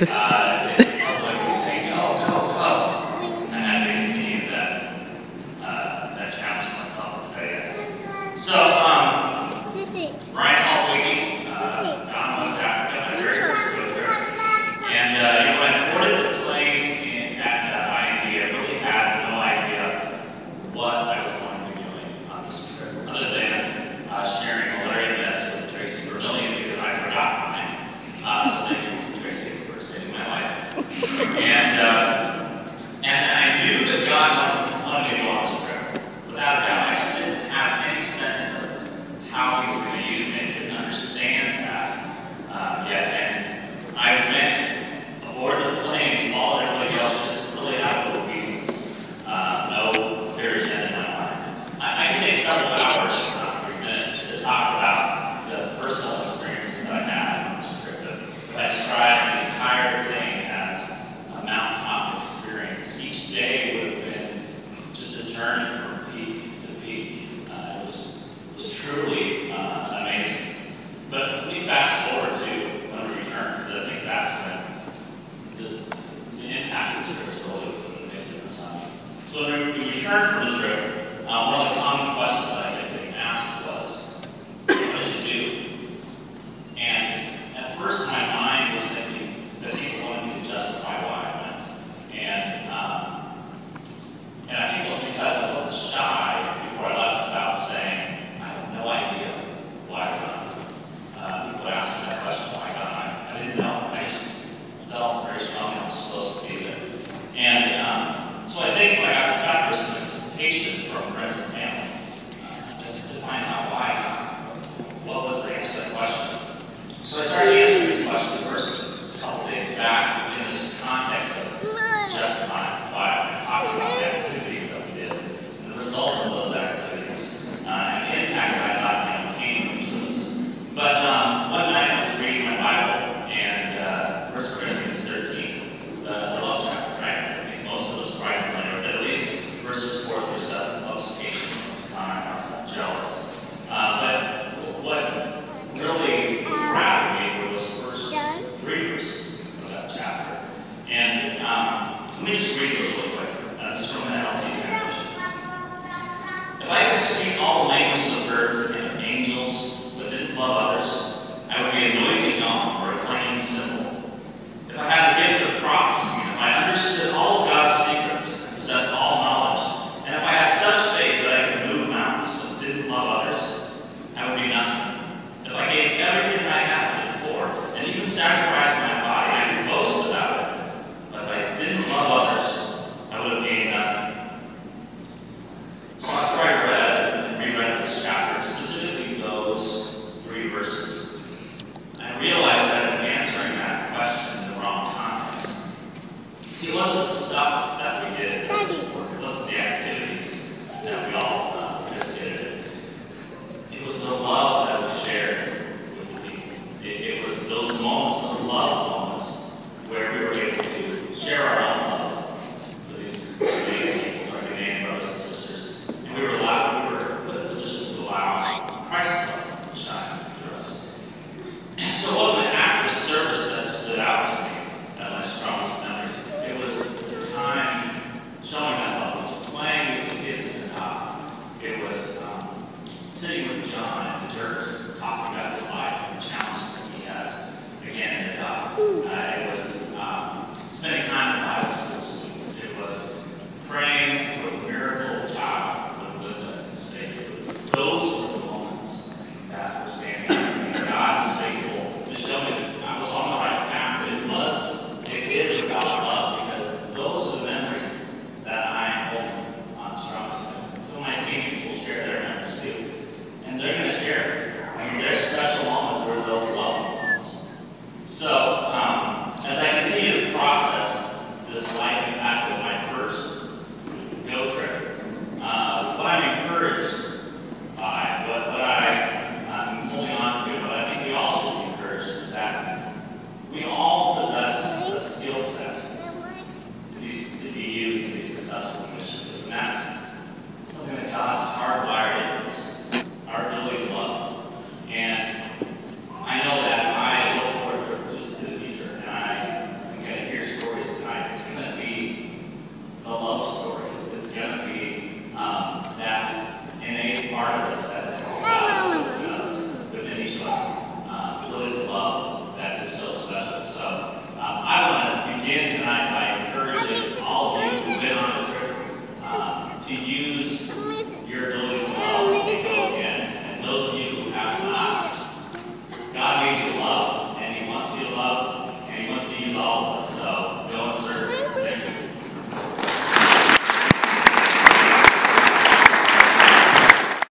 It's public, we say, go, go, go. And I think that challenged myself and say yes. So, Ryan called Wiggy, Don West Africa, my very first road trip. And when I boarded the plane at IND, I really had no idea what I was going to be doing on this trip, other than sharing malaria meds with Tracy Vermillion, because I forgot mine. So thank you, Tracy, for saving my life. And I knew that God wanted me to go on this trip, without a doubt. I just didn't have any sense of how He was going to use me. I couldn't understand that yet. And I went aboard the plane, followed everybody else, just really out of obedience. No clear agenda in my mind. I can take several hours, 3 minutes, to talk about the personal experiences that I had on this trip. If I described the entire thing as a mountaintop experience, each day would have been just a journey from peak to peak. It was truly amazing. But let me fast forward to when we returned, because I think that's when the impact of this trip is really a big difference on me. So when we returned from the trip, one of the common questions that I kept getting asked was, what did you do? And at first my mind was thinking that people wanted me to justify why I went. And I think it was because I wasn't shy before I left about saying, I have no idea why I went. People asked me that question, why I got I didn't know. I just felt very strongly I was supposed to be there. And so I think when I got there some anticipation from friends and family to find out why I got what was the answer to that question. So I started answering this question the first couple of days back in this context of justifying why I'm talking about the activities that we did, and the result of those activities, and the impact that I thought came from each of those. But one night I was reading my Bible, and 1 Corinthians 13, the love chapter, right? I think most of us are probably familiar with it, at least verses 4 through 7. Love's patient, love's kind, love's not jealous. But what really grabbed me were those first 3 verses of that chapter. And let me just read those really quick. This is from the NLT translation. If I could speak all the languages of earth and of angels, but didn't love others, I would be a noisy gong or a clanging cymbal. If I had the gift of prophecy, if I understood all of God's secrets and possessed all knowledge, and if I had such faith that I could move mountains but didn't love others, I would be nothing. If I gave everything I had to the poor, and even sacrificed my body, I could boast about it. But if I didn't love others, I would have gained nothing. So after I read and reread this chapter, specifically those 3 verses, I realized that I'm answering that question in the wrong context. See, it wasn't the stuff that we did that was important. It wasn't the activities that we all participated in. It was the love